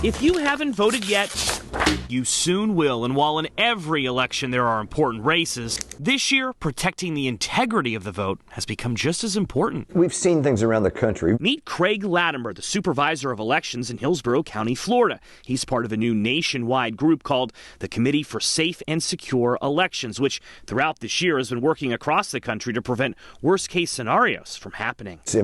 If you haven't voted yet, you soon will. And while in every election there are important races, this year protecting the integrity of the vote has become just as important. We've seen things around the country. Meet Craig Latimer, the supervisor of elections in Hillsborough County, Florida. He's part of a new nationwide group called the Committee for Safe and Secure Elections, which throughout this year has been working across the country to prevent worst-case scenarios from happening. It's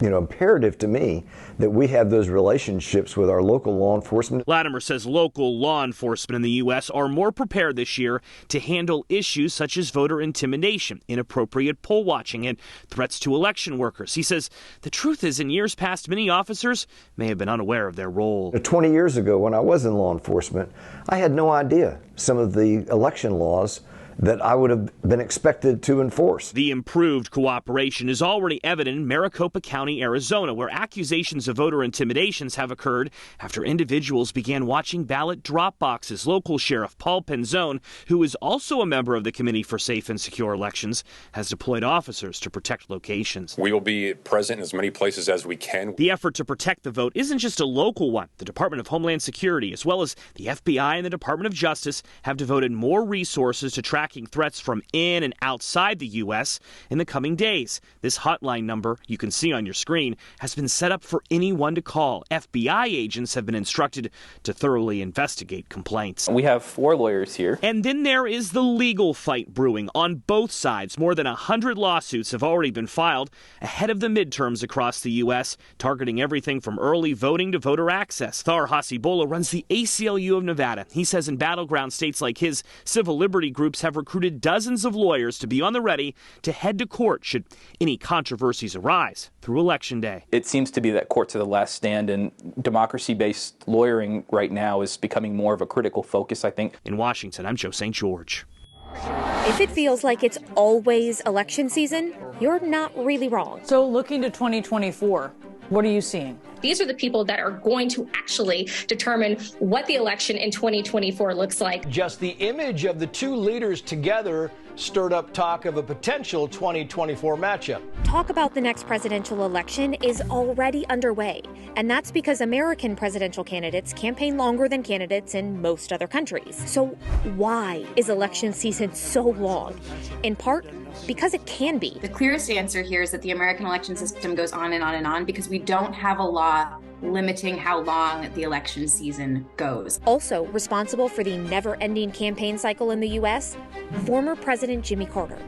imperative to me that we have those relationships with our local law enforcement. Latimer says local law enforcement in the U.S. are more prepared this year to handle issues such as voter intimidation, inappropriate poll watching, and threats to election workers. He says the truth is, in years past, many officers may have been unaware of their role. 20 years ago, when I was in law enforcement, I had no idea some of the election laws that I would have been expected to enforce. The improved cooperation is already evident in Maricopa County, Arizona, where accusations of voter intimidations have occurred after individuals began watching ballot drop boxes. Local Sheriff Paul Penzone, who is also a member of the Committee for Safe and Secure Elections, has deployed officers to protect locations. We will be present in as many places as we can. The effort to protect the vote isn't just a local one. The Department of Homeland Security, as well as the FBI and the Department of Justice, have devoted more resources to tracking threats from in and outside the U.S. in the coming days. This hotline number you can see on your screen has been set up for anyone to call. FBI agents have been instructed to thoroughly investigate complaints. We have 4 lawyers here. And then there is the legal fight brewing on both sides. More than 100 lawsuits have already been filed ahead of the midterms across the U.S., targeting everything from early voting to voter access. Thar Hasibola runs the ACLU of Nevada. He says in battleground states like his, civil liberty groups have recruited dozens of lawyers to be on the ready to head to court should any controversies arise through Election Day. It seems to be that courts are the last stand, and democracy-based lawyering right now is becoming more of a critical focus, I think. In Washington, I'm Joe St. George. If it feels like it's always election season, you're not really wrong. So looking to 2024, what are you seeing? These are the people that are going to actually determine what the election in 2024 looks like. Just the image of the two leaders together stirred up talk of a potential 2024 matchup. Talk about the next presidential election is already underway, and that's because American presidential candidates campaign longer than candidates in most other countries. So why is election season so long? In part, because it can be. The clearest answer here is that the American election system goes on and on and on because we don't have a law limiting how long the election season goes. Also responsible for the never-ending campaign cycle in the U.S., former President Jimmy Carter.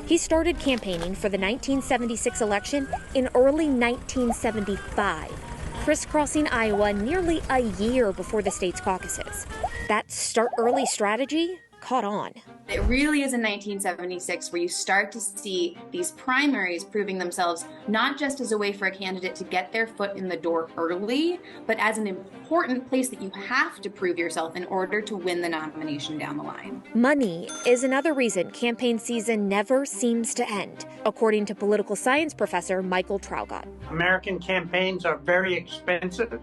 He started campaigning for the 1976 election in early 1975, crisscrossing Iowa nearly a year before the state's caucuses. That start early strategy caught on. It really is in 1976 where you start to see these primaries proving themselves not just as a way for a candidate to get their foot in the door early, but as an important place that you have to prove yourself in order to win the nomination down the line. Money is another reason campaign season never seems to end, according to political science professor Michael Traugott. American campaigns are very expensive.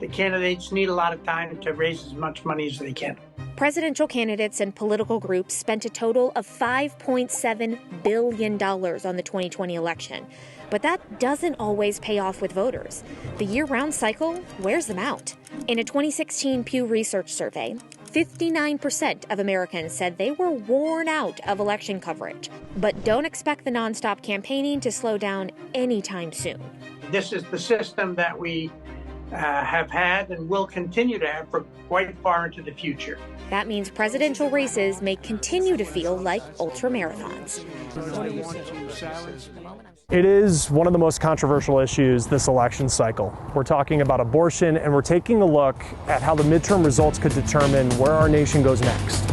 The candidates need a lot of time to raise as much money as they can. Presidential candidates and political groups spent a total of $5.7 billion on the 2020 election. But that doesn't always pay off with voters. The year-round cycle wears them out. In a 2016 Pew Research survey, 59% of Americans said they were worn out of election coverage. But don't expect the nonstop campaigning to slow down anytime soon. This is the system that we have had and will continue to have for quite far into the future. That means presidential races may continue to feel like ultramarathons. It is one of the most controversial issues this election cycle. We're talking about abortion, and we're taking a look at how the midterm results could determine where our nation goes next.